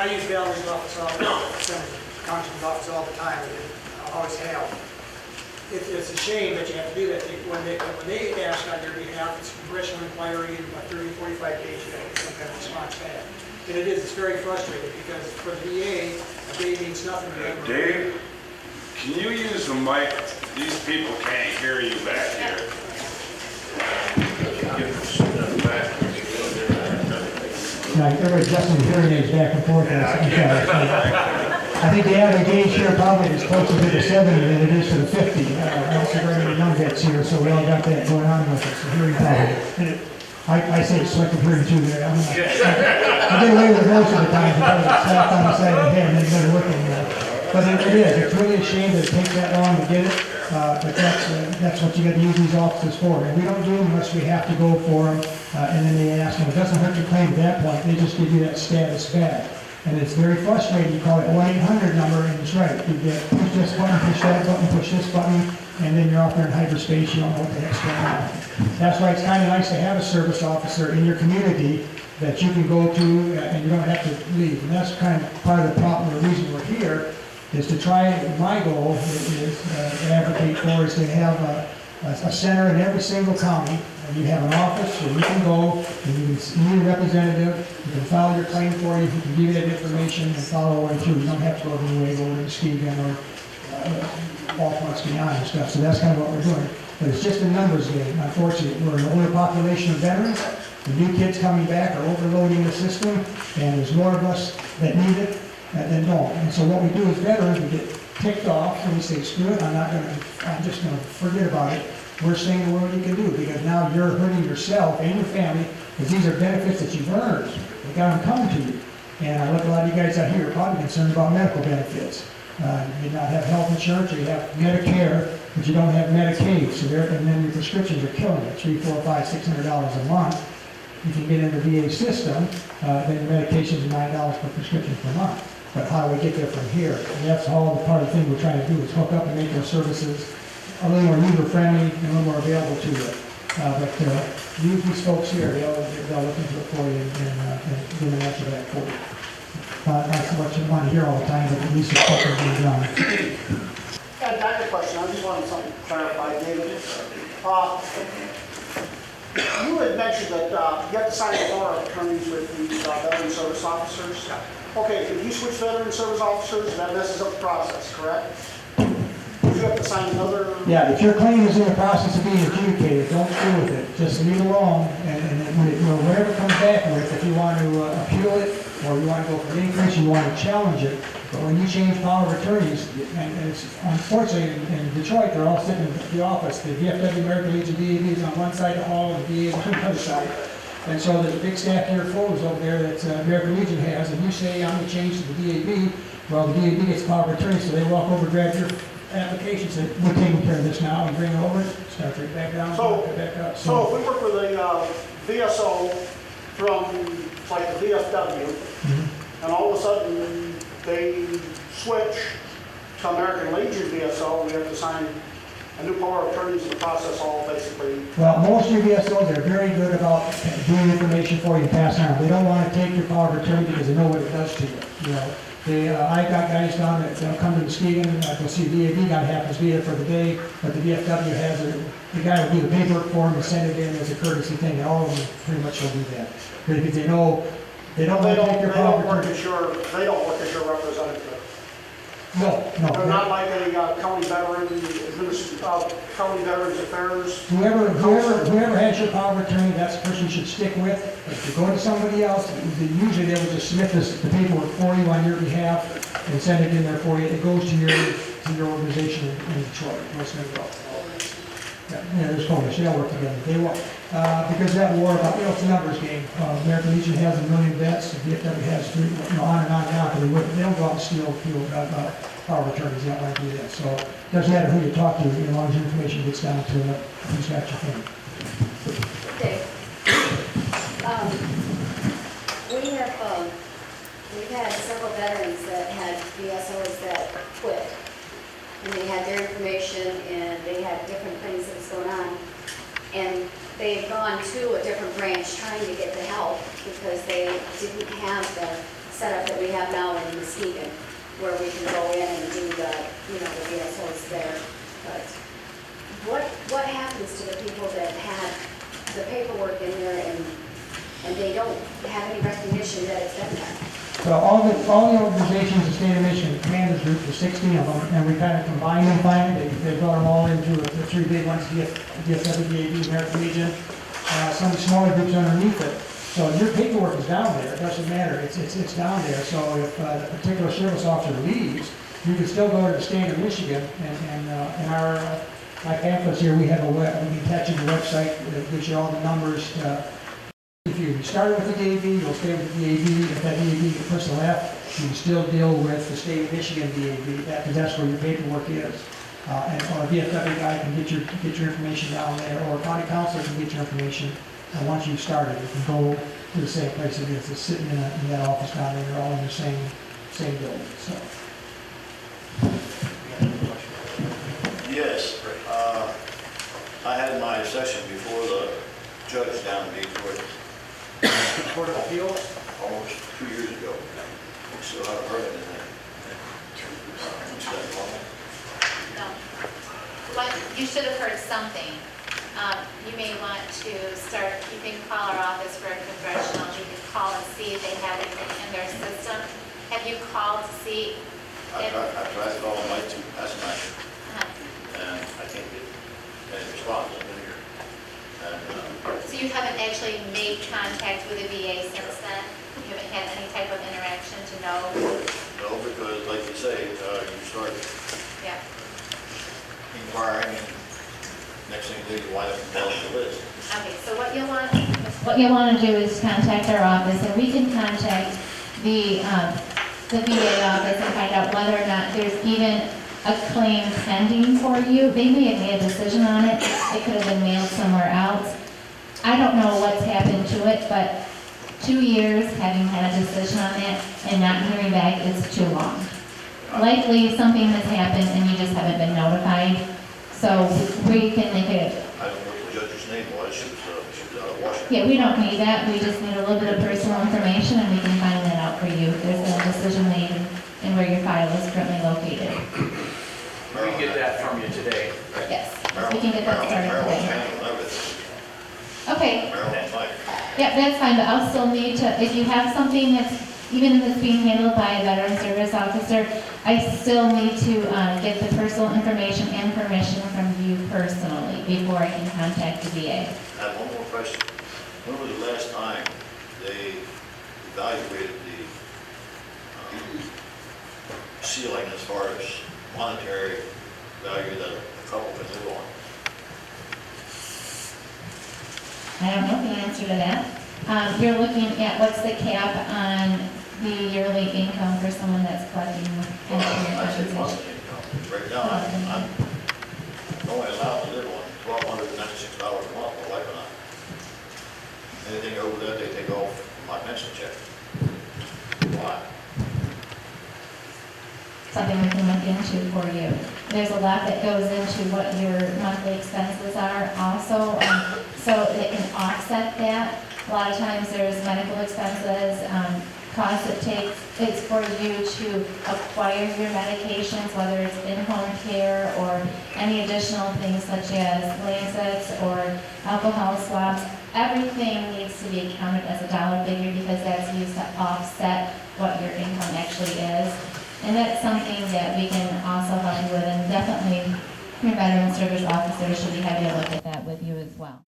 I use Valerie's office all the time, Congressman's office all the time, and I always have. It's a shame that you have to do that. When they ask on your behalf, it's a congressional inquiry, and about 30, 45 days you have to get some kind of response back. And it is, it's very frustrating because for the VA, a day means nothing to them. Dave, can you use the mic? These people can't hear you back here. Everybody's adjusting the hearing aids back and forth. I think the average age here probably is closer to the 70 than it is to the 50. Also very many young vets here, so we all got that going on with us. The hearing problem. I say it's selective hearing too there. I get away with it most of the time because it's slapped on the side of the head and then never look anymore. But it is. It's really a shame that it takes that long to get it. But that's what you got to use these offices for. And we don't do them unless we have to go for them. And then they ask them. It doesn't hurt your claim at that point. They just give you that status back. And it's very frustrating. You call it 1-800 number, and it's right. You get push this button, push that button, push this button, and then you're off there in hyperspace. You don't know what the heck's going on. That's why it's kind of nice to have a service officer in your community that you can go to, and you don't have to leave. And that's kind of part of the problem. The reason we're here is to try. My goal is to advocate for is to have a center in every single county. And you have an office where you can go, and you can meet a representative, you can file your claim for you, he can give you that information and follow the way through. You don't have to go the way, go to Muskegon or North Muskegon and stuff. So that's kind of what we're doing. But it's just a numbers game. Unfortunately, we're an older population of veterans. The new kids coming back are overloading the system, and there's more of us that need it than don't. And so what we do as veterans, we get ticked off, and we say, screw it, I'm just going to forget about it. We're saying the world you can do, because now you're hurting yourself and your family, because these are benefits that you've earned. They got them coming to you. And I look at a lot of you guys out here are probably concerned about medical benefits. You may not have health insurance, or you have Medicare, but you don't have Medicaid. So and then your prescriptions are killing you. $300, $400, $500, $600 a month. If you get in the VA system, then your medications are $9 per prescription per month. But how do we get there from here? And that's all the part of the thing we're trying to do is hook up and make those services a little more user-friendly and a little more available to you. But use these folks here, they'll look into it for you and give an answer back for you. Not so much you want to hear all the time, but at least it's something being done. I have a question. I just wanted something clarified, David. You had mentioned that you have to sign a power of attorneys with the veteran service officers. Okay, if you switch veteran service officers, that messes up the process, correct? You have to sign another... Yeah, if your claim is in the process of being adjudicated, don't screw with it. Just leave it alone, and whatever it comes back with, if you want to appeal it, or you want to go for an increase, you want to challenge it. But when you change power of attorneys, and it's unfortunately in Detroit, they're all sitting in the office. The VFW American Legion DAV is on one side of the hall, and the VA is on the other side. And so there's a big stack here of photos over there that American Legion has, and you say, I'm going to change to the DAV. Well, the DAV gets power of attorney, so they walk over, grab your application, say, we're taking care of this now, and bring it over, start right back down, back up. So if we work with a VSO from, like the VFW, and all of a sudden they switch to American Legion VSO, we have to sign a new power of attorneys in the process all basically. Well, most of your VSOs are very good about doing information for you and passing on. They don't want to take your power of attorney because they know what it does to you. You know, I got guys down that come to Muskegon, go see the DAV guy happens to be there for the day, but the VFW has the guy will do the paperwork for him and send it in as a courtesy thing, and all of them pretty much will do that. Because they know they don't want to take your power of attorney. They don't work as your representative. No. They're not like a county veterans affairs. Whoever has your power of attorney, that's the person you should stick with. If you go to somebody else, usually they will just submit the paperwork for you on your behalf and send it in there for you. It goes to your organization in Detroit. Most of them go. Yeah, there's Polish. They all work together. They won't. Because that war about, it's a numbers game. American Legion has 1 million vets. The VFW has 3, on and on and on. They don't go out and steal power of attorneys. They don't want to do that. So it doesn't matter who you talk to, as long as your information gets down to who's got your thing. Okay. We've had several veterans that had VSOs that quit. And they had their information, and they had different things that was going on. And they had gone to a different branch trying to get the help because they didn't have the setup that we we have now in Muskegon, where we can go in and do the, the VSOs there. But what happens to the people that had the paperwork in there and they don't have any recognition that it's been there? So all the organizations in the state of Michigan, commanders group, there's 16 of them, and we kind of combined them finally. They brought them all into the three big ones, DSETV, American Legion, some of the smaller groups underneath it. So your paperwork is down there, it doesn't matter, it's down there. So if a particular service officer leaves, you can still go to the state of Michigan, and in our my pamphlets here, we have we can attach you to the website that gives you all the numbers. If you start with the DAV, you'll stay with the DAV. If that DAV person left, you can still deal with the state of Michigan DAV, because that's where your paperwork is. Or a VFW guy can get your information down there, or a county councilor can get your information. And once you've started, you can go to the same place it is. It's sitting in that office down there. They're all in the same building. So. Yes, I had my session before the judge down in Detroit. Court of Appeals? Almost 2 years ago. Still haven't heard anything. Is that normal? No. But you should have heard something. You may want to start, you can call our office for a congressional, you can call and see if they have anything in their system. Have you called to see I if... tried calling my two past night, and I can't get any response in here. And, So you haven't actually made contact with the VA since then? You haven't had any type of interaction to know? no, because like you say, you start Yeah. inquiring, and next thing you do, you wind up involved in the list. Okay, so what you'll want to do is contact our office, and we can contact the VA office and find out whether or not there's even a claim pending for you. They may have made a decision on it. It could have been mailed somewhere else. I don't know what's happened to it, but 2 years having had a decision on it and not hearing back is too long. Likely something has happened and you just haven't been notified. So we can make it. I don't know what the judge's name was. She was out of Washington. Yeah, we don't need that. We just need a little bit of personal information and we can find that out for you. There's a decision made and where your file is currently located. We can get that from you today. Yes, we can get that started Maryland's today. handling everything. Okay, Maryland's like, yeah, that's fine, but I'll still need to, if you have something that's, even if it's being handled by a veteran service officer, I still need to get the personal information and permission from you personally before I can contact the VA. I have one more question. When was the last time they evaluated the ceiling as far as monetary value that a couple can live on? I don't know the answer to that. You're looking at what's the cap on the yearly income for someone that's collecting pension or I said compensation? monthly income. Right now, I'm only allowed to live on $1,296 a month, my wife and I. Anything over that, they take off my pension check. Why? Something we can look into for you. There's a lot that goes into what your monthly expenses are also, so it can offset that. A lot of times there's medical expenses, costs it takes, it's for you to acquire your medications, whether it's in-home care or any additional things such as lancets or alcohol swabs. Everything needs to be counted as a dollar figure because that's used to offset what your income actually is. And that's something that we can also help you with, and definitely your veteran service officer should be happy to look at that with you as well.